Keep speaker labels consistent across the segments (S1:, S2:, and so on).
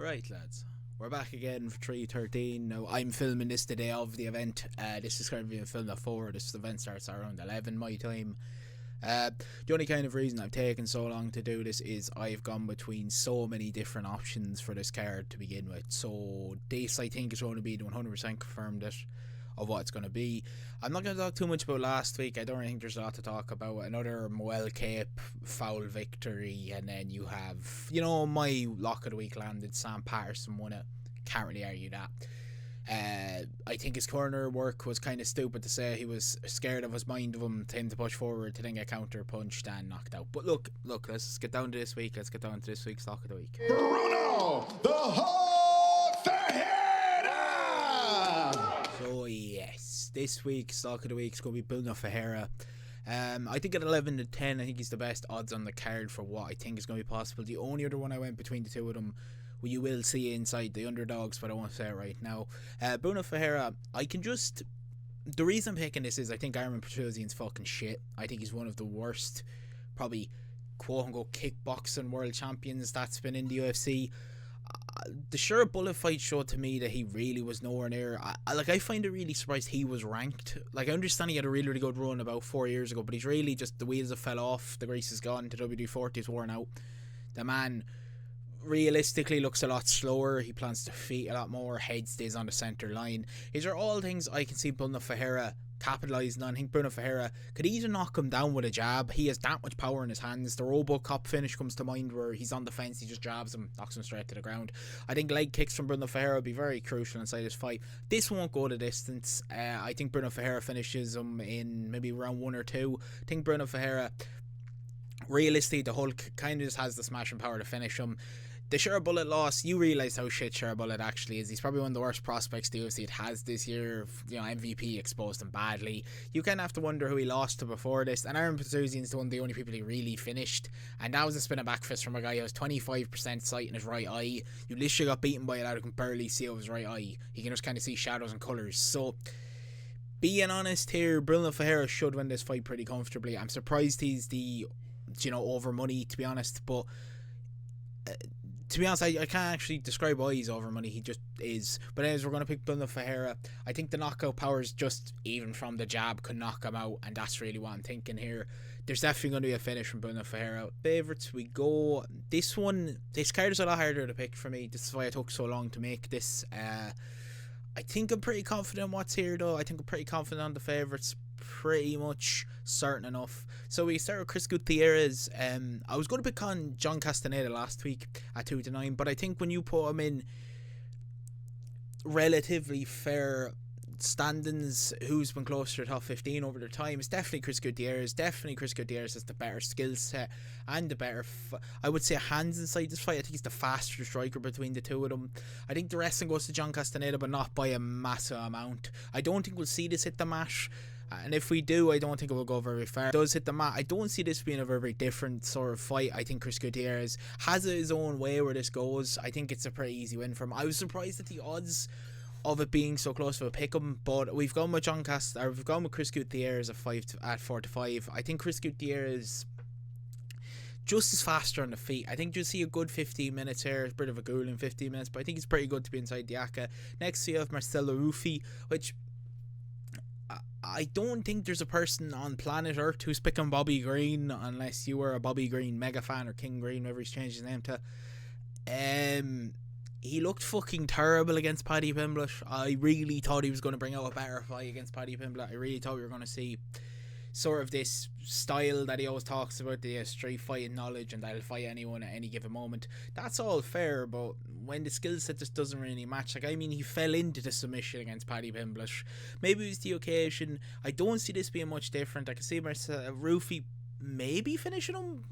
S1: Right, lads. We're back again for 3:13. Now, I'm filming this the day of the event. This is currently being filmed at 4. This event starts around 11 my time. The only kind of reason I've taken so long to do this is I've gone between so many different options for this card to begin with. So this, I think, is going to be the 100% confirmed it of what it's going to be. I'm not going to talk too much about last week. I don't really think there's a lot to talk about. Another Moel Cape foul victory, and then you have, my lock of the week landed. Sam Patterson won it. Can't really argue that. I think his corner work was kind of stupid to say. He was scared of his mind of him to push forward to then get counter punched and knocked out. But look, let's get down to this week. Let's get down to this week's lock of the week.
S2: Bruno, the whole Ferreira!
S1: So yes, this week's lock of the week is going to be Bruno Ferreira. I think at 11 to 10, I think he's the best odds on the card for what I think is going to be possible. The only other one I went between the two of them, well, you will see inside the underdogs, but I won't say it right now. Bruno Ferreira, the reason I'm picking this is I think Armin Petrosian's fucking shit. I think he's one of the worst, probably quote-unquote kickboxing world champions that's been in the UFC. The sure bullet fight showed to me that he really was nowhere near. I find it really surprised he was ranked. I understand he had a really, really good run about 4 years ago, but he's really just, the wheels have fell off, the grease is gone, the WD-40 is worn out. The man realistically looks a lot slower. He plans to feet a lot more. Head stays on the centre line. These are all things I can see Bruno Ferreira capitalising on. I think Bruno Ferreira could either knock him down with a jab. He has that much power in his hands. The Robocop finish comes to mind where he's on the fence, he just jabs him, knocks him straight to the ground. I think leg kicks from Bruno Ferreira will be very crucial inside this fight. This won't go the distance. I think Bruno Ferreira finishes him in maybe round 1 or 2. I think Bruno Ferreira, realistically, the Hulk kind of just has the smashing power to finish him. The Sure Bullet loss, you realise how shit Sure Bullet actually is. He's probably one of the worst prospects the UFC has this year. MVP exposed him badly. You kind of have to wonder who he lost to before this. And Armin Petrosian's one of the only people he really finished. And that was a spinning back fist from a guy who has 25% sight in his right eye. You literally got beaten by a lad who can barely see out his right eye. He can just kind of see shadows and colours. So, being honest here, Bruno Ferreira should win this fight pretty comfortably. I'm surprised he's the, over money, to be honest. But to be honest, I can't actually describe why he's over money. He just is. But anyways, we're going to pick Bruno Ferreira. I think the knockout powers, just even from the jab, could knock him out, and that's really what I'm thinking here. There's definitely going to be a finish from Bruno Ferreira. Favourites we go. This card is a lot harder to pick for me. This is why I took so long to make this. I think I'm pretty confident what's here, though. I think I'm pretty confident on the favourites. Pretty much certain enough. So we start with Chris Gutierrez. I was going to pick on John Castaneda last week at 2 to 9, but I think when you put him in relatively fair standings, who's been closer to top 15 over their time, it's definitely Chris Gutierrez. Definitely Chris Gutierrez has the better skill set and the better, I would say, hands inside this fight. I think he's the faster striker between the two of them. I think the wrestling goes to John Castaneda, but not by a massive amount. I don't think we'll see this hit the match. And if we do, I don't think it will go very far. It does hit the mat. I don't see this being a very different sort of fight. I think Chris Gutierrez has it his own way where this goes. I think it's a pretty easy win for him. I was surprised at the odds of it being so close to a pick'em, but we've gone with we've gone with Chris Gutierrez at 4 to 5. I think Chris Gutierrez just as faster on the feet. I think you'll see a good 15 minutes here. It's a bit of a grueling 15 minutes, but I think it's pretty good to be inside the ACA. Next you have Marcelo Rufi, which I don't think there's a person on planet Earth who's picking Bobby Green unless you were a Bobby Green mega fan, or King Green, whatever he's changed his name to. He looked fucking terrible against Paddy Pimblett. I really thought he was going to bring out a better fight against Paddy Pimblett. I really thought we were going to see sort of this style that he always talks about, the street fighting knowledge, and that'll fight anyone at any given moment. That's all fair, but when the skill set just doesn't really match, he fell into the submission against Paddy Pimblett. Maybe it was the occasion. I don't see this being much different. I can see Rufi maybe finishing him,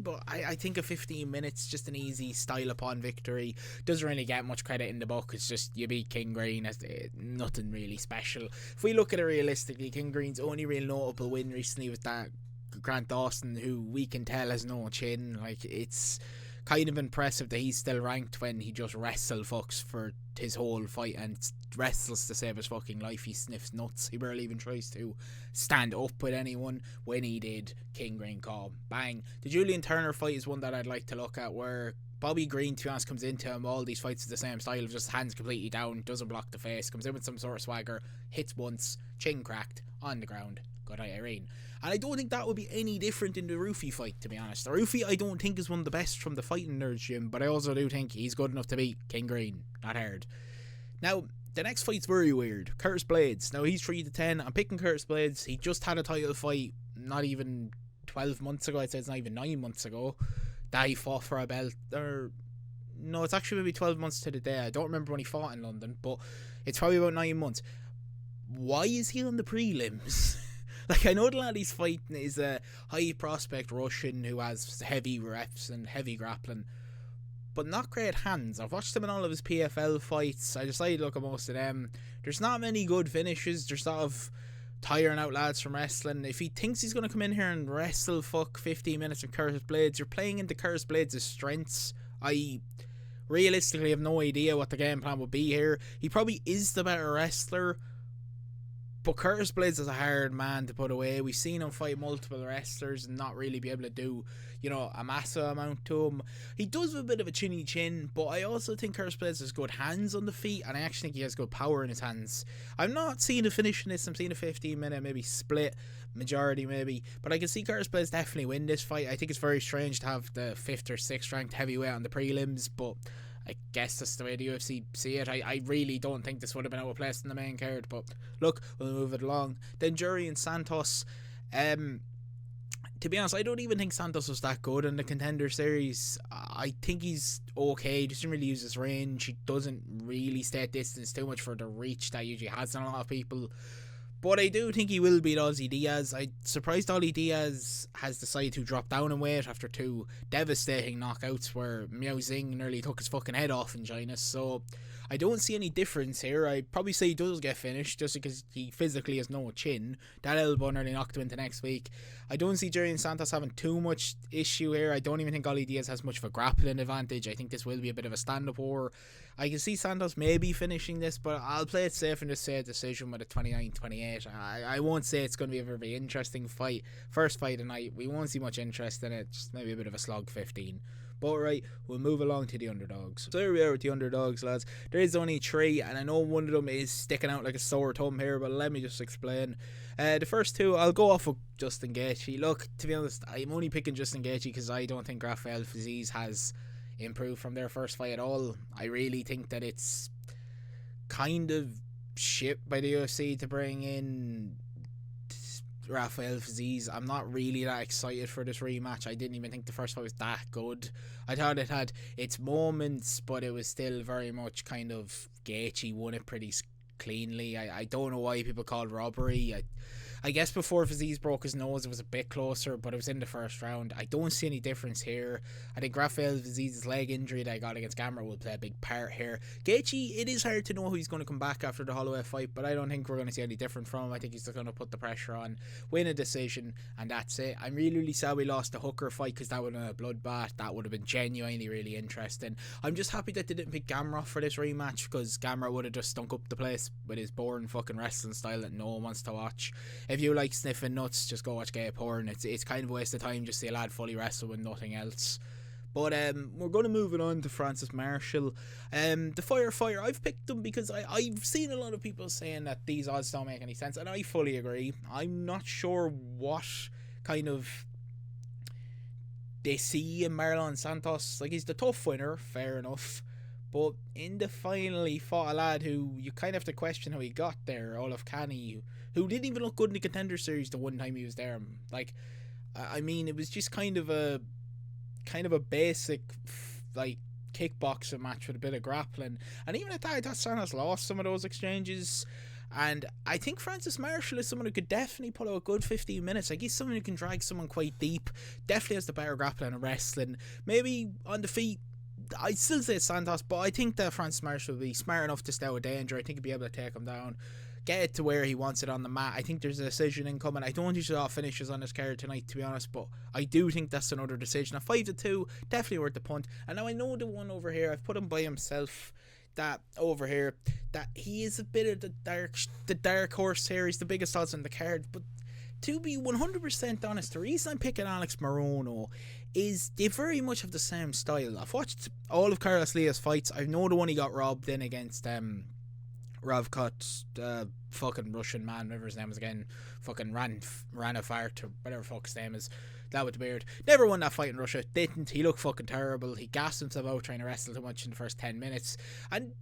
S1: but I think a 15 minutes, just an easy style upon victory. Doesn't really get much credit in the book. It's just you beat King Green, as nothing really special. If we look at it realistically, King Green's only real notable win recently was that Grant Dawson, who we can tell has no chin. It's kind of impressive that he's still ranked when he just wrestle fucks for his whole fight and wrestles to save his fucking life. He sniffs nuts. He barely even tries to stand up with anyone. When he did, King Green call bang. The Julian Turner fight is one that I'd like to look at, where Bobby Green, to be honest, comes into him all these fights with the same style of just hands completely down, doesn't block the face, comes in with some sort of swagger, hits once, chin cracked, on the ground. Good night, Irene. And I don't think that would be any different in the Rufy fight, to be honest. The Rufy, I don't think, is one of the best from the Fighting Nerds gym, but I also do think he's good enough to beat King Green. Not hard. Now, the next fight's very weird. Curtis Blades. Now, he's 3-10. I'm picking Curtis Blades. He just had a title fight not even 12 months ago. I'd say it's not even 9 months ago that he fought for a belt. Or no, it's actually maybe 12 months to the day. I don't remember when he fought in London, but it's probably about 9 months. Why is he on the prelims? Like, I know the lad he's fighting is a high prospect Russian who has heavy reps and heavy grappling, but not great hands. I've watched him in all of his PFL fights. I decided to look at most of them. There's not many good finishes. There's sort of tiring out lads from wrestling. If he thinks he's going to come in here and wrestle 15 minutes with Curtis Blades, you're playing into Curtis Blades' strengths. I realistically have no idea what the game plan would be here. He probably is the better wrestler, but Curtis Blades is a hard man to put away. We've seen him fight multiple wrestlers and not really be able to do, a massive amount to him. He does have a bit of a chinny chin, but I also think Curtis Blades has good hands on the feet, and I actually think he has good power in his hands. I'm not seeing a finish in this. I'm seeing a 15-minute maybe split, majority maybe, but I can see Curtis Blades definitely win this fight. I think it's very strange to have the 5th or 6th ranked heavyweight on the prelims, but I guess that's the way the UFC see it. I really don't think this would have been outplaced in the main card, but look, we'll move it along. Then Jury and Santos. To be honest, I don't even think Santos was that good in the Contender Series. I think he's okay, just didn't really use his range. He doesn't really stay at distance too much for the reach that usually has on a lot of people. But I do think he will beat Ozzy Diaz. I'm surprised Ollie Diaz has decided to drop down in weight after 2 devastating knockouts where Miao Zing nearly took his fucking head off in China. So I don't see any difference here. I'd probably say he does get finished just because he physically has no chin. That elbow nearly knocked him into next week. I don't see Jerry and Santos having too much issue here. I don't even think Ollie Diaz has much of a grappling advantage. I think this will be a bit of a stand-up war. I can see Santos maybe finishing this, but I'll play it safe and just say a decision with a 29-28. I won't say it's going to be a very interesting fight. First fight tonight, we won't see much interest in it. Just maybe a bit of a slog 15. But right, we'll move along to the underdogs. So here we are with the underdogs, lads. There is only 3, and I know one of them is sticking out like a sore thumb here, but let me just explain. The first 2, I'll go off with Justin Gaethje. Look, to be honest, I'm only picking Justin Gaethje because I don't think Rafael Fiziev has improved from their first fight at all. I really think that it's kind of shit by the UFC to bring in Rafael Fiziev. I'm not really that excited for this rematch. I didn't even think the first fight was that good. I thought it had its moments, but it was still very much kind of Gaethje won it pretty cleanly. I don't know why people call it robbery. I guess before Fiziev broke his nose it was a bit closer, but it was in the first round. I don't see any difference here. I think Rafael Fiziev's leg injury that I got against Gamrot will play a big part here. Gaethje, it is hard to know who he's going to come back after the Holloway fight, but I don't think we're going to see any different from him. I think he's just going to put the pressure on, win a decision, and that's it. I'm really sad we lost the Hooker fight because that would have been a bloodbath. That would have been genuinely really interesting. I'm just happy that they didn't pick Gamrot for this rematch because Gamrot would have just stunk up the place with his boring fucking wrestling style that no one wants to watch. If you like sniffing nuts, just go watch gay porn. It's kind of a waste of time just see a lad fully wrestle with nothing else. But we're going to move it on to Francis Marshall. The firefighter, I've picked him because I've seen a lot of people saying that these odds don't make any sense, and I fully agree. I'm not sure what kind of they see in Marlon Santos. Like, he's the tough winner, fair enough, but in the final he fought a lad who you kind of have to question how he got there, Olaf Canny, who didn't even look good in the Contender Series the one time he was there. Like, I mean, it was just kind of a basic like kickboxing match with a bit of grappling, and even at that I thought Santos lost some of those exchanges. And I think Francis Marshall is someone who could definitely put out a good 15 minutes. Like, he's someone who can drag someone quite deep, definitely has the better grappling and wrestling. Maybe on the feet I'd still say Santos, but I think that Francis Marshall will be smart enough to stay out of danger. I think he'll be able to take him down, get it to where he wants it on the mat. I think there's a decision incoming. I don't usually have finishes on this card tonight, to be honest, but I do think that's another decision. A 5-2, definitely worth the punt. And now I know the one over here, I've put him by himself, that over here, that he is a bit of the dark horse here. He's the biggest odds on the card, but to be 100% honest, the reason I'm picking Alex Morono is they very much have the same style. I've watched all of Carlos Lea's fights. I know the one he got robbed in against Ravkot, fucking Russian man, whatever his name is again, fucking Ranafart, or whatever fuck his name is, that with the beard. Never won that fight in Russia, didn't. He looked fucking terrible. He gassed himself out trying to wrestle too much in the first 10 minutes. And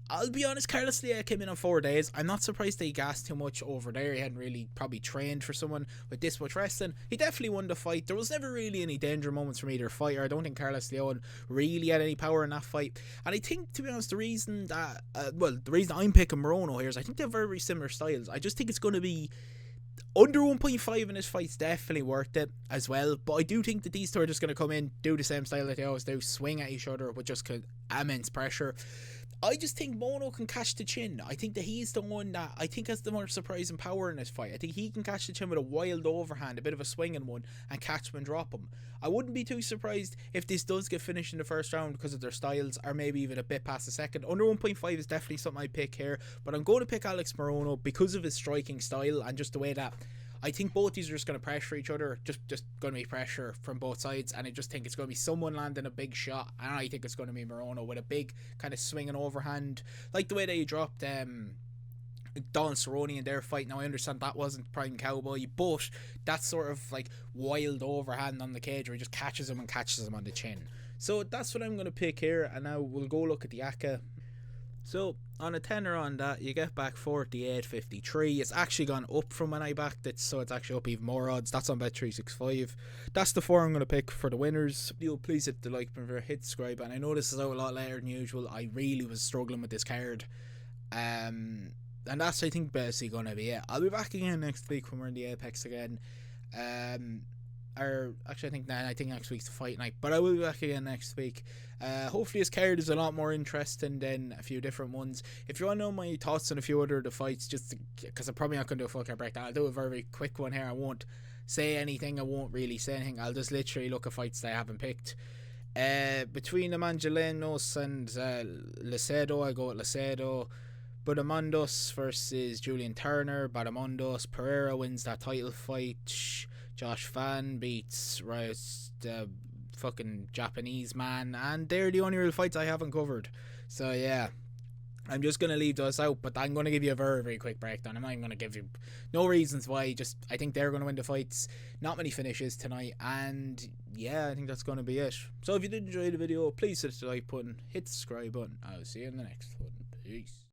S1: I'll be honest, Carlos Lea came in on 4 days. I'm not surprised that he gassed too much over there. He hadn't really probably trained for someone with this much wrestling. He definitely won the fight. There was never really any danger moments from either fighter. I don't think Carlos Leon really had any power in that fight. And I think, to be honest, the reason that the reason I'm picking Morono here is I think they're very similar styles. I just think it's going to be under 1.5 in this fight's definitely worth it as well. But I do think that these two are just going to come in, do the same style that they always do, swing at each other with just immense pressure. I just think Mono can catch the chin. I think that he's the one that I think has the more surprising power in this fight. I think he can catch the chin with a wild overhand, a bit of a swinging one, and catch him and drop him. I wouldn't be too surprised if this does get finished in the first round because of their styles, or maybe even a bit past the second. Under 1.5 is definitely something I pick here, but I'm going to pick Alex Morono because of his striking style and just the way that I think both these are just going to pressure each other, just going to be pressure from both sides, and I just think it's going to be someone landing a big shot, and I think it's going to be Morono with a big kind of swinging overhand, like the way they dropped Don Cerrone in their fight. Now I understand that wasn't Prime Cowboy, but that sort of like wild overhand on the cage where he just catches him and catches him on the chin. So that's what I'm going to pick here, and now we'll go look at the ACA. So on a tenner on that, you get back 48.53. It's actually gone up from when I backed it, so it's actually up even more odds. That's on Bet365. That's the 4 I'm going to pick for the winners. Please hit the like button, hit subscribe, and I know this is out a lot later than usual. I really was struggling with this card, and that's I think basically going to be it. I'll be back again next week when we're in the Apex again. Or actually I think next week's the fight night, but I will be back again next week. Hopefully this card is a lot more interesting than a few different ones. If you want to know my thoughts on a few other of the fights, just because I'm probably not going to do a full card breakdown, I'll do a very quick one here. I won't say anything, I won't really say anything, I'll just literally look at fights that I haven't picked. Between Amangelenos and Lacedo, I go with Lacedo. Badamondos versus Julian Turner. Badamondos. Pereira wins that title fight. Josh Fan beats the fucking Japanese man, and they're the only real fights I haven't covered. So yeah, I'm just going to leave those out, but I'm going to give you a very, very quick breakdown. I'm not even going to give you no reasons why, just I think they're going to win the fights. Not many finishes tonight, and yeah, I think that's going to be it. So if you did enjoy the video, please hit the like button, hit the subscribe button. I'll see you in the next one. Peace.